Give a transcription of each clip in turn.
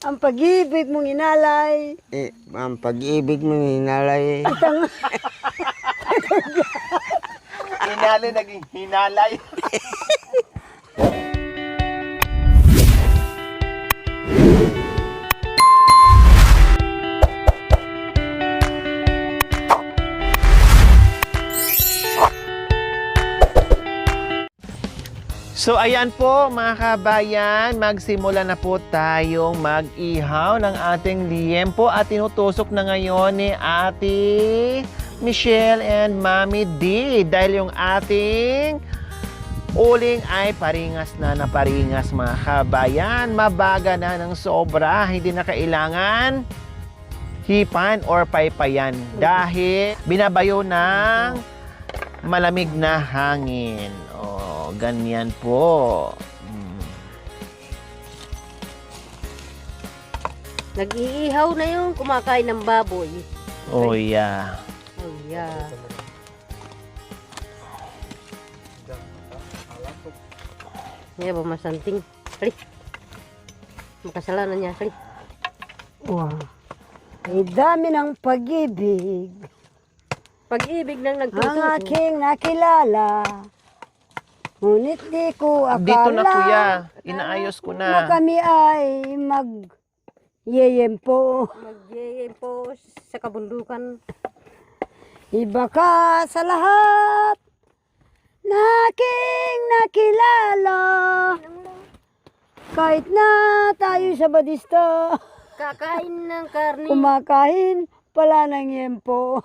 Ang pag-ibig mong inalay. Ang pag-ibig mo hinalay. Hinalay, naging hinalay. So ayan po mga kabayan, magsimula na po tayong mag-ihaw ng ating liempo at tinutusok na ngayon ni Ate Michelle and Mami D dahil yung ating uling ay paringas na paringas mga kabayan. Mabaga na ng sobra, hindi na kailangan hipan or paypayan dahil binabayo ng malamig na hangin. Ganyan po. Nag-iihaw na yung kumakain ng baboy. Oh yeah. Oh yeah. Hindi ba masanting? Kali. Makasalanan niya. Kali. Wow. Ay dami ng pag-ibig. Pag-ibig nang nagtutuso. Ang aking nakilala. Ngunit di ko akala Dito na kuya, inaayos ko na na. kami ay mag-yeyempo sa kabundukan. Iba ka sa lahat na aking nakilala. Kahit na tayo sa badista, kakain ng karne, kumakain pala ng yempo.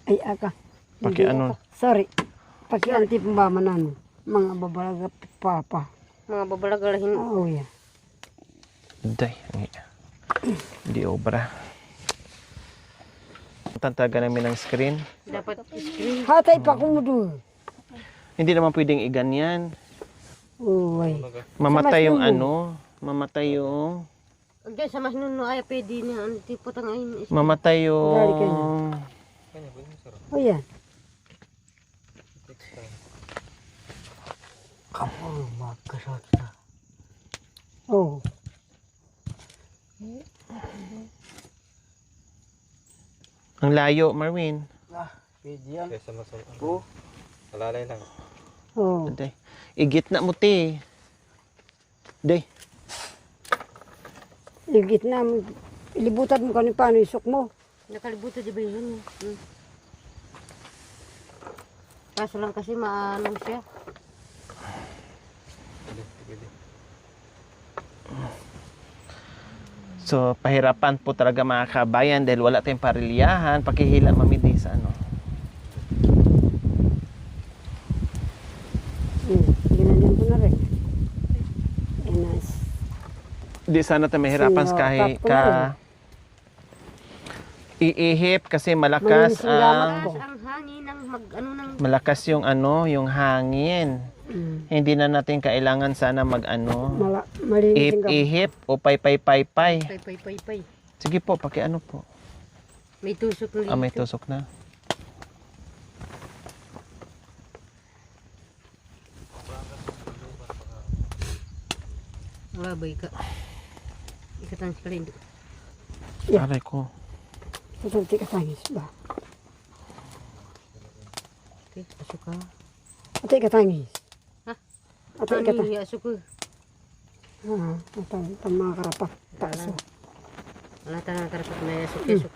Ay, aka. Paki ano? Sorry. Paki anti pembamanan. Mga babalaga papa. Mga babalaga lahin. Oh, yeah. Day. Hindi obra. Tantaga namin ng screen. Dapat screen. Hatay pa kumudo. Hindi naman pwedeng iganyan. Uy. Mamatay yung ano. Mamatay yung... Diyan sa mas nuno ay pwede na. Anti putangain. Mamatay yung... Oh, yan. Kamu magkasakta. Oh. Ang layo, Marwin. Pwede yan. Kaysa masama. Alalay lang. Oh. Day. Igit na mo, te. Day. Igit na. Ilibutan mo kani paano isok mo. Nakalibutan di ba yun? Kaso lang kasi maanong siya. So, pahirapan po talaga mga kabayan dahil wala tayong parilyahan. Pakihila mamidi sa ano. Ginanyan ko na rin. Nice. Di sana tayo mahirapan kahit ka iihip kasi malakas ang hangin ng malakas yung ano, yung hangin. Hindi na natin kailangan sana mag-ano, ihip o pay. Sige po, ano po. May tusok na dito. May tusok na. Babay ka. Ikatang screen. Aray ko. Tutunti ka tangis ba? Okay, asok ka. Ate ka tangis. Ha? Ate ka tangis. Asok ka. Ito mga karapak. Taso. Wala tayong karapak na asok.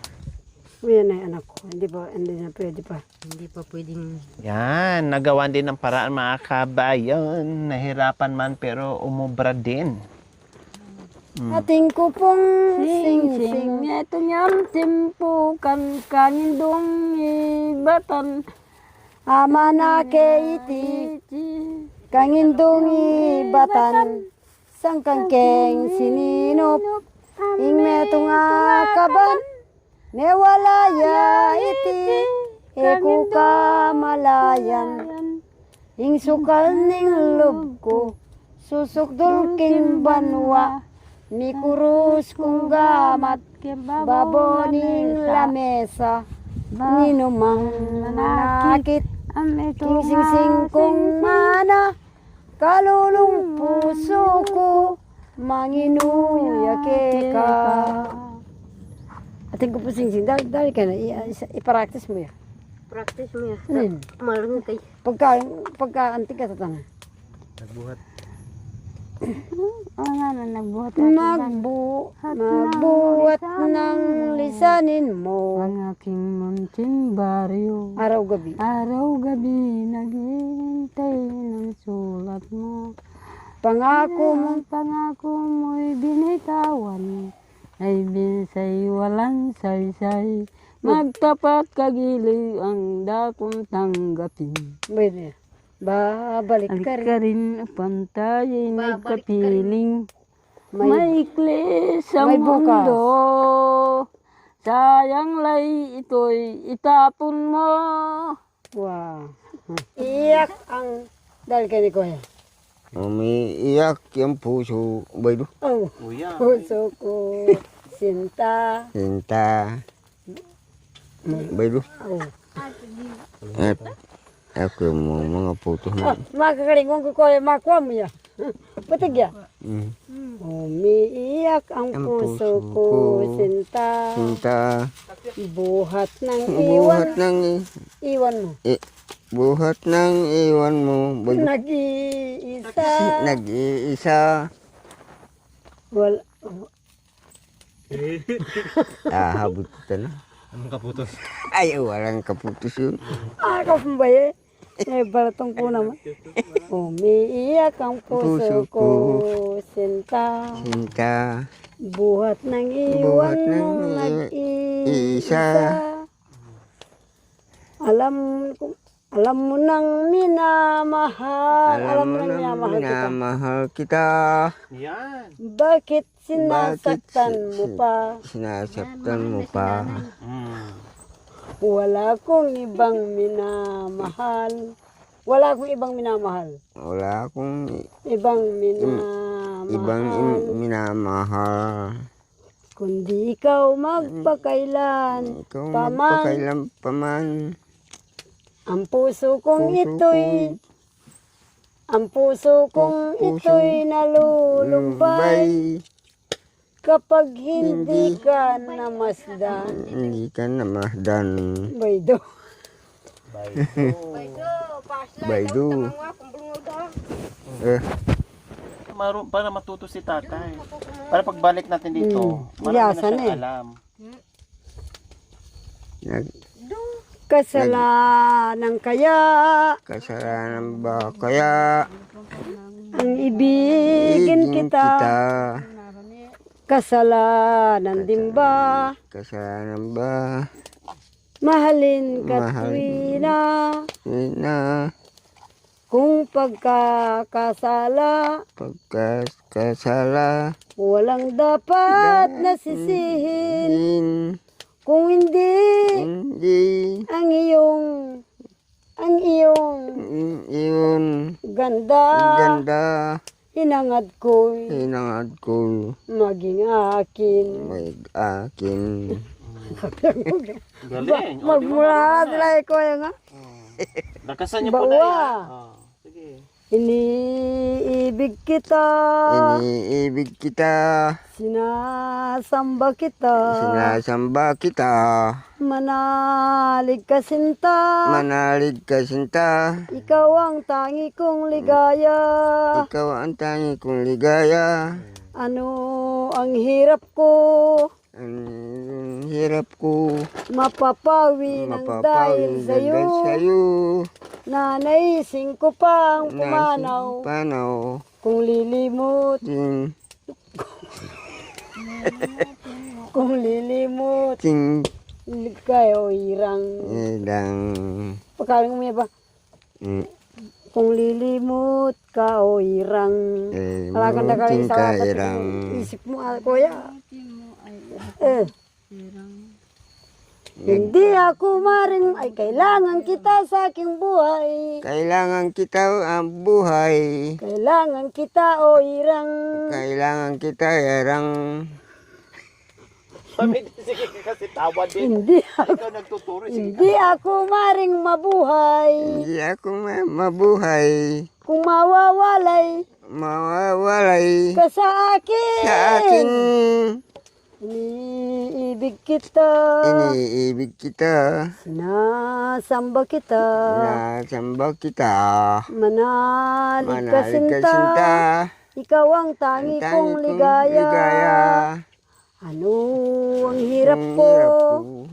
Uyan na anak ko. Hindi na pwede pa. Hindi pa pwedeng... Yan, nagawan din ng paraan mga kabayan. Nahirapan man pero umubra din. Ating kupong sing-sing ito niyang timpukan kanindong ibatan ama na keiti kanindong ibatan sangkangkeng sininop ing metong akaban newalaya iti eku kamalayan ing sukal ning lub ko susuk dulking banwa mikurus kung gamat baboning lamesa ninumang nanakit King sing kong mana, kalulong puso ko, manginuyake ka. Ating ko po sing dali ka na, ipractice mo yan. Practice mo yan. Ano yun? Marunong kayo. Pagka antik ka sa tanong. Nagbuhat. Oo nga na, nagbuhat Magbuhat ng lisanin mo. ang aking munting baryo. Araw-gabi. Araw-gabi naghihintay ng sulat mo. Pangako mo. Ang pangako mo'y binitawan, ay binsay walang saysay. Magtapat kagili ang dakong tanggapin. Pwede. Babalik ka Alik rin. ka rin upang tayo'y nagkapiling. May, Maikli sa may bukas. mundo, sayang lay ito'y itapon mo. wow. Iyak ang dahil kay ni Kuya. Umiiyak yung puso. Baydo. Oh, Uya. puso ko. Sinta. Sinta. Baydo. Oh. At ako mo mga puto Ah, na. makakalingon ko Kuya, makuha mo ya. Patig ya. Mm. Umiiyak ang Ang puso puso ko. ko. Sinta. Sinta. Buhat ng Buhat iwan. ng Iwan mo. buhat ng iwan mo. Baydo. Nag-iisa. Nag-iisa. Wala. Habot ka na. Anong kaputos? Ay, walang kaputos yun. Ako pa ba eh? Balatong ko naman. Umiiyak ang puso ko. Sinta. Sinta. Buhat ng iwan Buhat ng mo. Nag-iisa. isa. Alam mo nang minamahal. Alam mo nang minamahal kita. minamahal kita. Yan. Bakit sinasaktan Bakit mo pa? Sinasaktan mo pa. Wala akong ibang minamahal. Wala akong ibang minamahal. Wala akong Ibang minamahal. ibang minamahal. Kundi ikaw magpakailan. Ikaw Paman. magpakailan paman. Ang puso kong Puso ito'y ang puso kong ito'y nalulumbay kapag hindi ka namasdan. Hindi ka namahdan. Baydo. Baydo. Para matuto si tatay. Para pagbalik natin dito, marami na Yasan siyang eh. alam. Kasalanan kaya Kasalanan ba kaya ang ibigin kita. Kasalanan din ba Kasalanan ba mahalin ka Mahal. tuwina na kung pagkakasala pagkasala walang dapat nasisihin in kung hindi hindi ang iyong iyon ganda ganda hinangad ko'y hinangad ko maging akin. may akin. Galing. Magmula sila ko yung nga. Lakasan niyo po na Bawa. yan. Sige. Iniibig kita, Iniibig kita, sinasamba kita, sinasamba kita, manalig ka sinta, manalig ka sinta, ikaw ang tangi kong ligaya. ikaw ang tangi kong ligaya. Ano ang hirap ko, Ang hirap ko mapapawi ng dahil sa'yo. sa'yo. Nanaising ko pang pumanaw, Panaw. kung lilimot, Ting, kung lilimot, ting, kayo irang. edang. Pagkaling mo ba? Kung lilimot ka o irang. Wala kang nakaling sa irang. isip mo, kuya. Hindi ako maring ay kailangan kita sa aking buhay. Kailangan kita ang buhay. Kailangan kita o irang. Kailangan kita irang. Mami, sige ka kasi tawa din. Hindi ako, Ikaw nagtuturo. Sige hindi ako maring mabuhay Hindi ako mabuhay. kung mawawalay Mawawalay ka sa akin. sa akin. Iniibig kita, Iniibig kita. sinasamba kita, Nasamba kita. manalig ka Manalig ka sinta, sinta. ikaw ang tangi Ang kong tangi ligaya. Ano ang hirap Ang ko, hirap ko.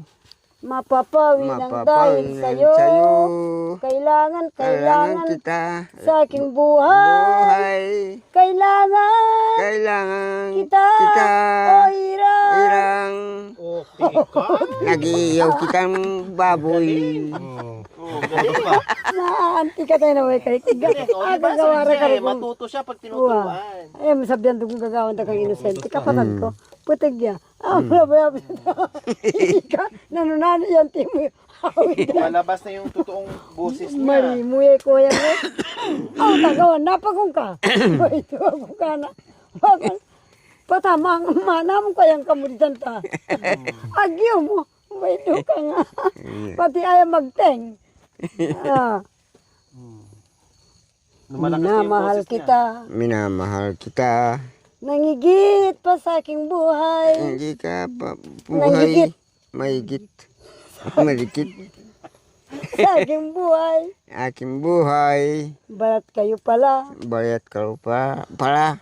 mapapawi ng Mapapawi dahil ng sa'yo. sa'yo. Kailangan Kailangan kita sa aking buhay. Kailangan Kailangan kita, o hirap. irang Okay ka? nag-iiyaw kitang baboy. Galing pa. Naanti ka tayo na may kaikiga. O, diba, Gagawara ka rin. matuto siya pag tinuturuan. Ay, masabihan doon kung gagawan ta kang inosente. Kapatid ko, putig niya. Wala ba yan? Ika, nanunano yan, timo. Malabas na yung totoong boses niya. Mari, muye ko yan. Ang tagawan, napagong ka. Ito ako ka na. Patamang manam ko yung kamulitan ta. Agyo mo. May ka nga. Pati ayaw magteng. Ah, Lumalaki yung minamahal boses niya. kita. Minamahal kita. Nangigit pa sa aking buhay. Hindi ka pa Nangigit. buhay. Mahigit. Malikit. Sa aking buhay. Aking buhay. Balat kayo pala. Bayat ka pa. Pala.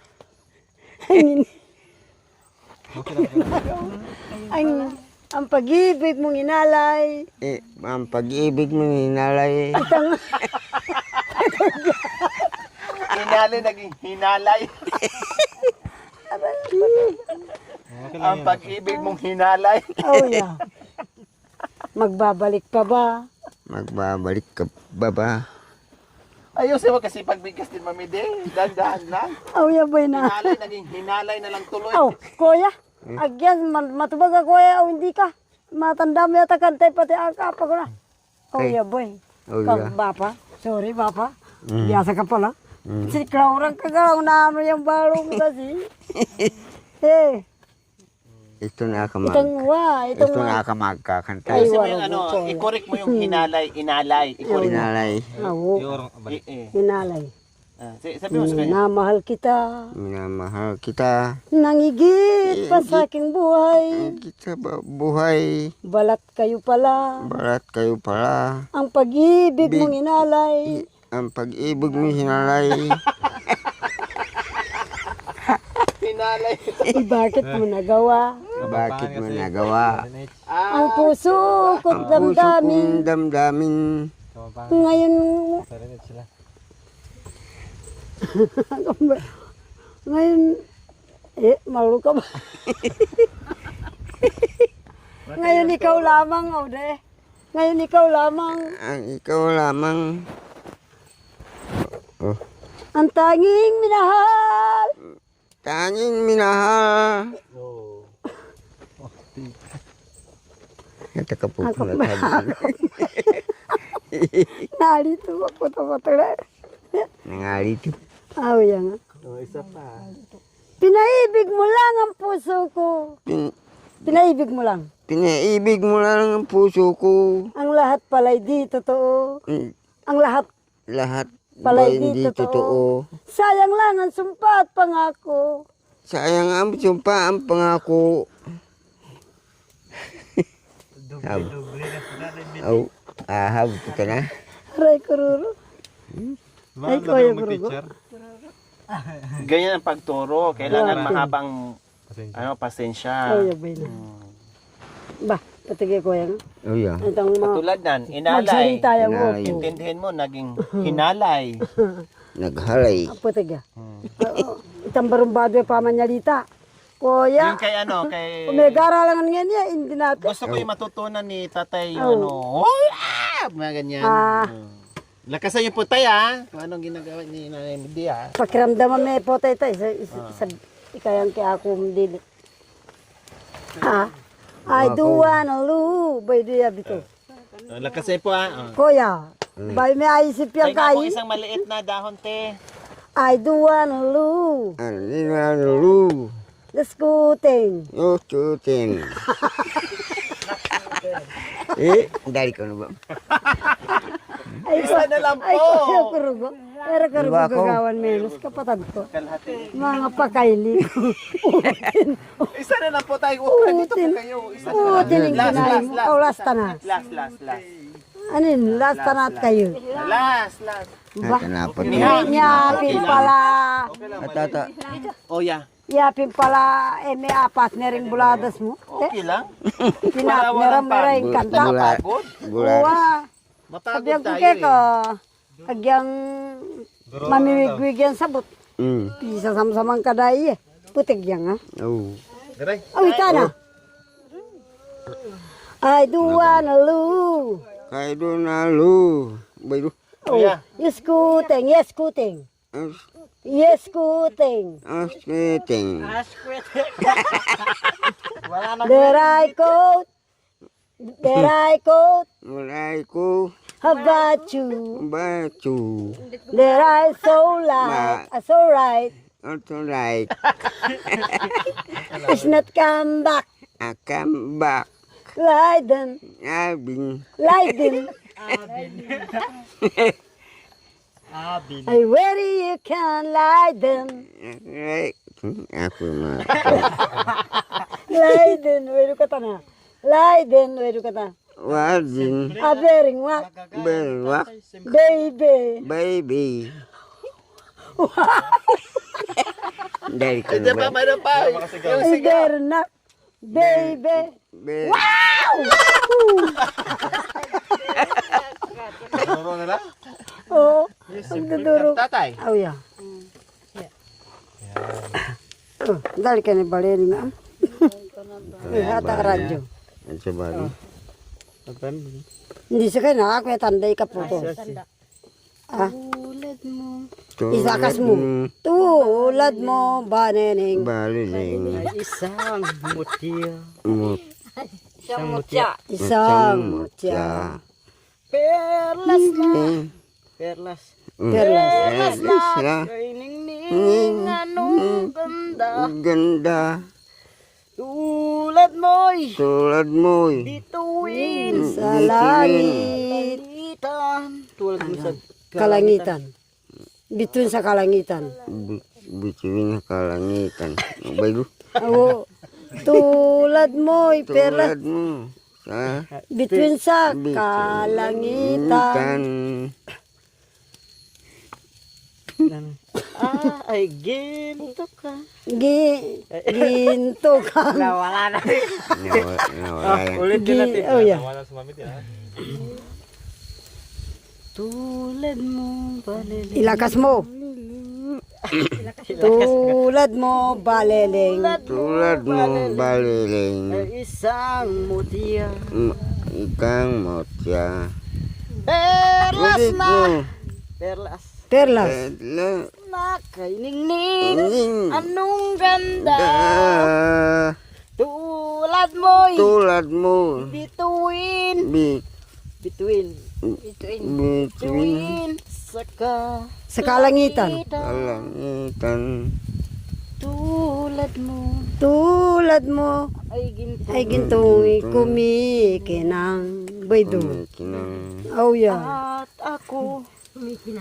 Ang pag-ibig mong inalay. Ang pag-ibig mo hinalay. Hinalay, naging hinalay. Ang pag-ibig mong hinalay. Oh, yeah. Magbabalik pa ba? Magbabalik ka ba? Ayusin mo kasi pagbigkas din, Mami De. Dahan-dahan lang. Oh, yeah, boy na. Hinalay, naging hinalay na lang tuloy. Oh, kuya. Agyan, matubag ka kuya o hindi ka. Matanda mo yata kantay pati ang kapag na. Oh, Ay. yeah, boy. Oh, Kag yeah. bapa. Sorry, bapa. Biasa ka pala. Si Claurang kagalaw na ano yung balong kasi. Eh, Ito na ka itong wa, Ito itong na wa. ka magkakanta. Ay, Ayusin mo wala yung ano, ko. i-correct mo yung hinalay, inalay. I-correct mo. Hinalay. Awo, hinalay. Sabi mo sa kanya. Minamahal kita. Minamahal kita. Nangigit pa sa aking buhay. Kita ba buhay? Balat kayo pala. Barat kayo pala. Ang pag-ibig mong inalay. Ang pag-ibig mo hinalay. Hinalay. Bakit mo nagawa? Bakit mo nagawa? Ang puso ko't Ang puso damdamin. kong damdamin. Ngayon, ngayon, malu ka ba? Ngayon ikaw lamang, Ode. Ngayon ikaw lamang. Ang ikaw lamang. Oh. Ang tanging minahal. Tanging minahal. Ito ka po Ako pala ba? sabi. Narito ako tapatala. Nangalito. Aw, yan. Isa pa. Pinaibig mo lang ang puso ko. Pinaibig mo lang. Pinaibig mo lang ang puso ko. Ang lahat pala'y di totoo. Mm, Ang lahat Lahat pala'y ba di hindi totoo. totoo? Sayang lang ang sumpa at pangako. Sayang ang sumpa ang pangako. Aw, ahab ka na. Aray, kururo. Ay, kuya, kururo. Ganyan ang pagturo. Kailangan Yeah. mahabang pasensya. Ay, abay na. Ba, patigay ko yan. Oh, yeah. Itong mga Tulad nan, inalay. magsalita yung Inalay. upo. Intindihin mo, naging hinalay. Naghalay. Patigay. Itang barumbado yung pamanyalita. Kuya, Yung kay ano, kay... umegara lang nga niya, hindi natin. Gusto ko yung matutunan ni tatay yung ano, oh, mga ganyan. Ah. Lakasan yung putay kung anong ginagawa ni Nanay Midi Pakiramdaman may potay tayo. Ikayang kaya ako mdili. Ha? I do wanna lose. Bay do ya bito. Lakasan po Kuya, bay may aisip Kaya yung nga po kain. isang maliit na dahon te. I do wanna lose. Ano, Laskuting. Ututin. Dari ko na ba? Ay, Isa na lang ay, po. kurugo. Pero kurugo Diba ako? gagawan menos. Kapatad ko. Mga pakayli. Isa na lang po tayo. Dito po Utin. kayo. Isa Utin yung Last, kinain last, mo. last. Oh, last na. Last. Ano yun? Last na at kayo. Last. Ba? Kanapot Ni- mo. Yapin pala. Atata. Oh, yeah. Yapin pala. May apat na ring buladas mo. Okay lang. Pinatnera mo rin kanta. Mapagod. Bulat. Uwa. Mapagod Sabihan ko tayo kaya eh. ka. Agyang mamimigwig yan sabot. Pisa samsamang kaday eh. Putig yan ha. Oh. Garay. Awi ka na. I do wanna lose. Kaya doon na lu. Bayo. Oh, Yeah. yes, scooting. Yes, scooting. Yes, scooting. Asketing. There I go. There I go. Mulai ko About you. batu. There I so light. So right. Alright. It's not come back. Akan bak. Leiden. Abing. Leiden. I worry you can Leiden. Right. Aku mah. Leiden. Where you kata na? Leiden. Where you kata? Wajin. Abering what? Berwak. Baby. Baby. Dari ko Diyan pa, ba? mayroon pa. Yung I sigaw. dare not. Baby. Turo na lang. Oh. Ang duduro. Tatay. Oh, yeah. Oh, dali ka ni Baleri na. Hata radyo. Ang sabali. Hindi sa kanya, ako yung tanday ka po to. Ah, isakas mo. Tulad mo, banening. Baliling. Isang mutya. Mut. Isang mutya. Perlas na. Eh. Perlas. Perlas. Isla. Ningning anong ganda. Ganda. Tulad mo'y Tulad mo'y. bituin. Sa langit. Kalangitan. Tulad mo sa Kalangitan. Bituin sa kalangitan. Bituin kalangitan. Bayo. Oo. Tulad mo'y perlas. Tulad mo. Sa Bituin sa kalangitan. ay ginto ka. Ginto ka. Nawala na. Nawala yan. Ulit din natin. Oh, yeah. Tulad mo balili. Ilakas mo. Tulad mo, baleleng. Tulad mo baliling. Ay isang mutya. Ikang motya. Perlas Ulit na. mo. Perlas. Perlas. Pedla. Nakainingning. Ning. Anong ganda. Da. Tulad mo'y Tulad mo. bituin. Bituin. Bituin. Saka Sa kalangitan. Kalangitan. tulad mo Tulad mo, ay ginto. ay ginto'y kumikinang. Baydo. Kinang. Oh, yeah.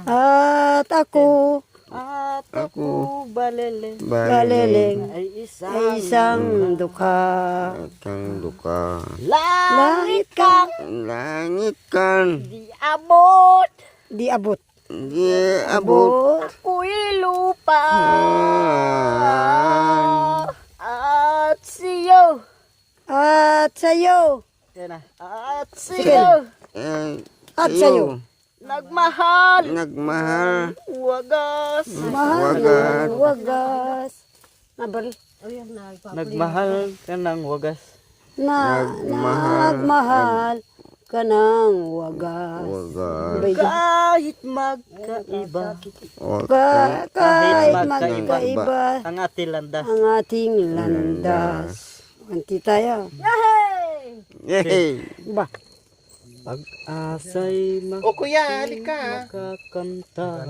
At ako, At ako, balele. baleleng. Ay Ay isang dukha. Atang duka. langit kang Langit kan. di abot. Di abot. Di abot. Ako'y lupa. Ah. At siyo. At sa'yo. Yan na. At siyo. Eh, At sa'yo. Nagmahal. Nagmahal. Wagas. Mahal. Wagas. Nabaril. Nagmahal ka ng wagas. Nagmahal ka ng wagas. Wagas. Baydo. Kahit magkaiba. Kahit magkaiba Ang ating landas. ang ating landas. Kanti tayo. Yay! Ba? Pag-asa'y O kuya, halika. makakanta.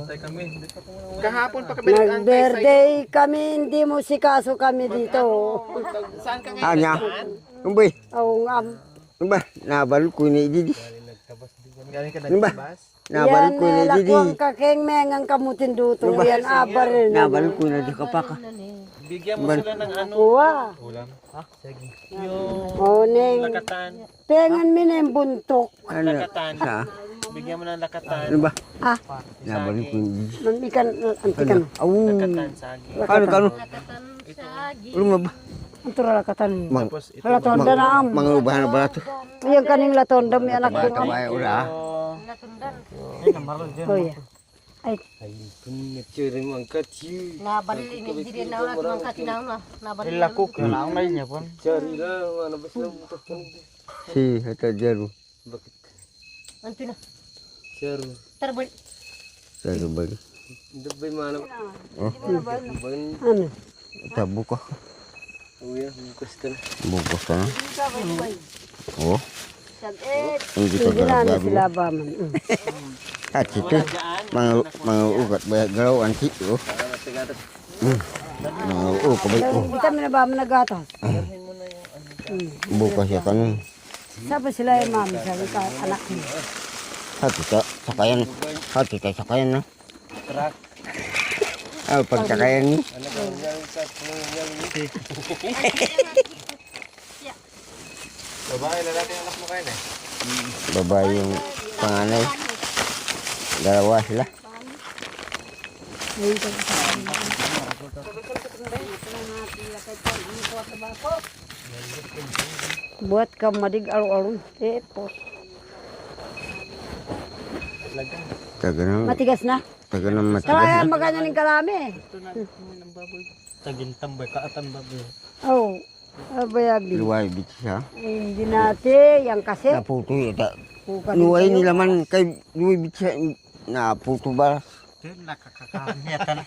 Kahapon pa kami nag-antay sa'yo. Nag-birthday kami, hindi mo sikaso kami dito. Saan ka ngayon? Anya. Umbay. Oo nga. Umbay. Nabal ko ni Didi. Galing ka Ano ba? nagbabas? Nabal Yan, ko ni Didi. lakwang kakeng mengang kamutin duto. Yan, abar rin. Nabal ko na di kapaka. Bigyan mo sila ng ano. Kuha. Yung O, neng. lakatan. Pengan mi na yung buntok. Ano? Lakatan. Sa? Bigyan mo ng lakatan. Ano ba? Ah, Nabal ko ni Didi. mamikan, antikan. Aw. Lakatan, sagi. Ano? Ano ba? Ang turalakatan. Mang. Tapos ito. Latonda na am. Mga ubahan na balato. Yung kaning latonda, may anak ko. Tabay ura. Oh, yeah. Ay, Ilakok na ang may niya po. Si hata jaru. Jaru bagi. ano? Tabuka. Bungkus ka na. Oh. Hindi ka Hindi na gabi. sila ba man. At ito, mga ugat ba galaw anti oh. Mga ugat ba oh. Hindi kami na ba man nagatas? Bukas ya kanon. Sabi sila yung mami, sabi ka, anak mo. Hati ka sakayan. Hati ka sakayan na. Ah, pag sakayan ni. Babae, lalaki ang anak mo kayo eh. Babae yung panganay. Dalawa sila. Buat ka madig aro-aro. Tepos. Taganang, Matigas na. taganang matigas Kaya na. maganda ng kalami. Tagin tambay kaatan baboy. Oh, abayabi. Luway bit siya. Hindi natin, yung kasi. Naputo ita. Bukan Luway nila man kay luway bit siya. Naputo ba? Nakakakamiatan.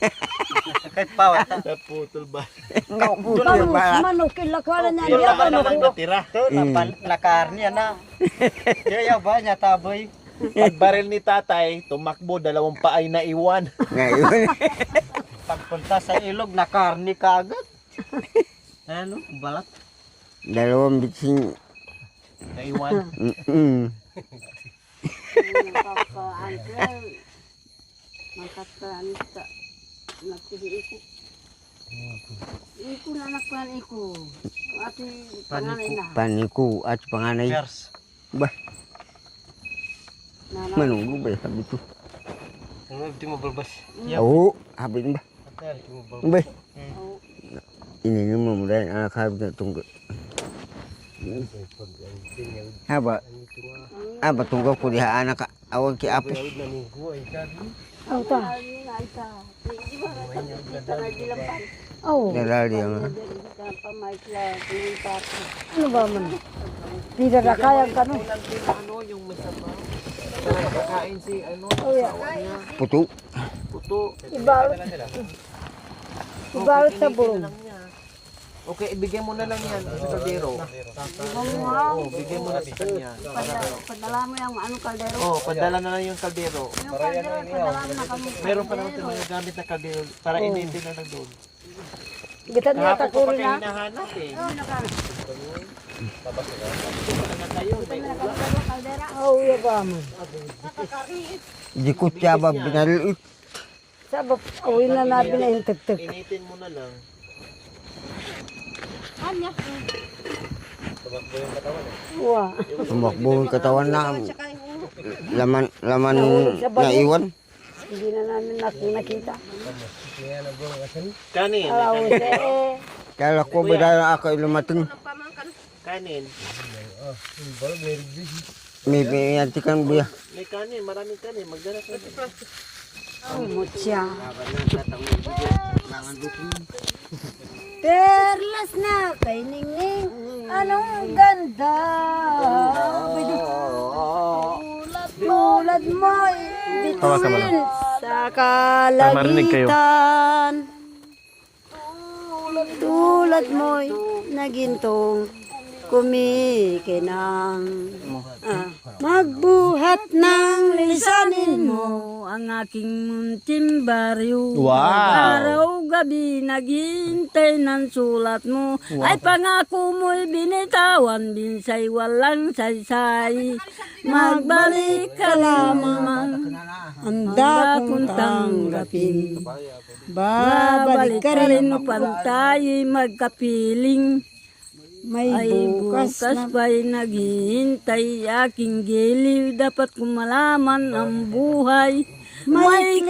Kahit pawat. Naputol ba? Naputo Parang ba? manok, kilakwaran niya. Yung Diyan laman ano naman ko. natira. Ito, nakarniya na. Yayaw ba niya taboy? Pagbaril ni tatay, tumakbo, dalawang paay na iwan. Ngayon. Pagpunta sa ilog, nakarni ka agad. Ano, balat. Dalawang bitsing. Naiwan. Iko na anak pa iko. Ati panganay na. Paniku at panganay. Cheers. Ba? Manunggu ba sabi ko? Ano, di mo balbas. Oo, habis ba? Di mo balbas. Ba? Ini mo mo dahil anak habis na tunggu. Haba. Aba tunggu ko diha anak awag ki apo. Oh, ta. Oh, Dalali ang ano ba man? Tidak na kaya ka no? Ano yung may sabaw? Para makakain si ano, Oh, yeah. asawa niya. puto. Puto. Ibalot. Ibalot sa burong. Okay, ibigay mo na lang yan sa kaldero. Oo, bigyan mo na sa kanya. Padala mo yung ano kaldero. Oh, padala na lang yung kaldero. Yung kaldero, padala mo na kami. Meron pa naman tayong mga gamit na kaldero para inintindi na lang doon. Gitan niya Kahapon ko pa takuro kayo na. hinahanap eh. Oh, iya ba man? Jikut siya ba binaliit. Sabab, awin na nabi na yung tagtag. Initin mo na lang. Wah. Tumakbo yung katawan na laman na iwan. Hindi na namin nakita. Kanin. Alaw eh. Kaya ko beda ako ilumating. Kanin. May pinyantikan buya. May kanin, maraming kanin. Magdala ka. Mutya. Perlas na kay Ningning. Anong ganda. Tulad mo'y bituin sa kalagitan. Tulad mo'y nagintong kumikinang. Magbuhat ng lisanin mo. Ang aking munting baryo. Wow. Araw-gabi naghihintay ng sulat mo. Ay pangako mo'y binitawan, binsay walang saysay. Magbalik ka lamang, Handa kong tanggapin. Babalik ka rin upang tayo'y magkapiling. may Ay bukas bukas na. pa'y naghihintay aking giliw. Dapat kong malaman ang buhay. May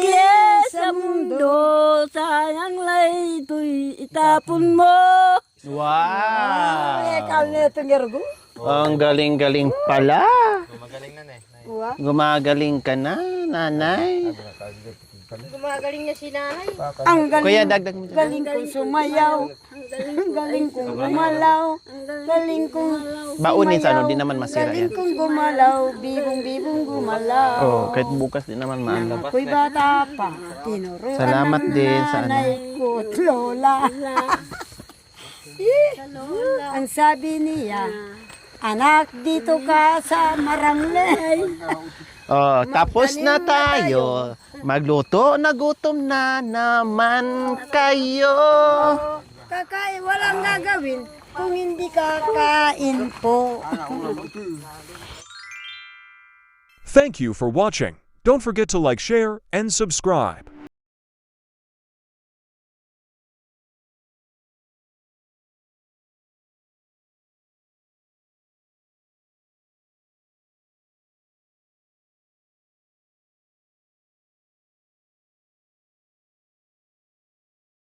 sa mundo, sayang lay ito'y itapon mo. Wow! Ikaw na itong ergo. Ang galing-galing pala. Uwa. Gumagaling ka na, nanay. Ang galing, Kuya, dagdag mo dyan. galing kong sumayaw. Ang galing kong gumalaw. Galing kong Baunin sa ano, sumayaw. di naman masira Galing yan. kong gumalaw. Bibong-bibong gumalaw. Oh, kahit bukas din naman maano. Ako'y bata pa. Tinuruan Salamat ng din sa ano. nanay ko't lola. Ang sabi niya, anak, dito ka sa Maranglay. Oh, tapos na tayo. Magluto, nagutom na naman kayo. Kakain, walang gagawin kung hindi kakain po. Thank you for watching. Don't forget to like, share, and subscribe.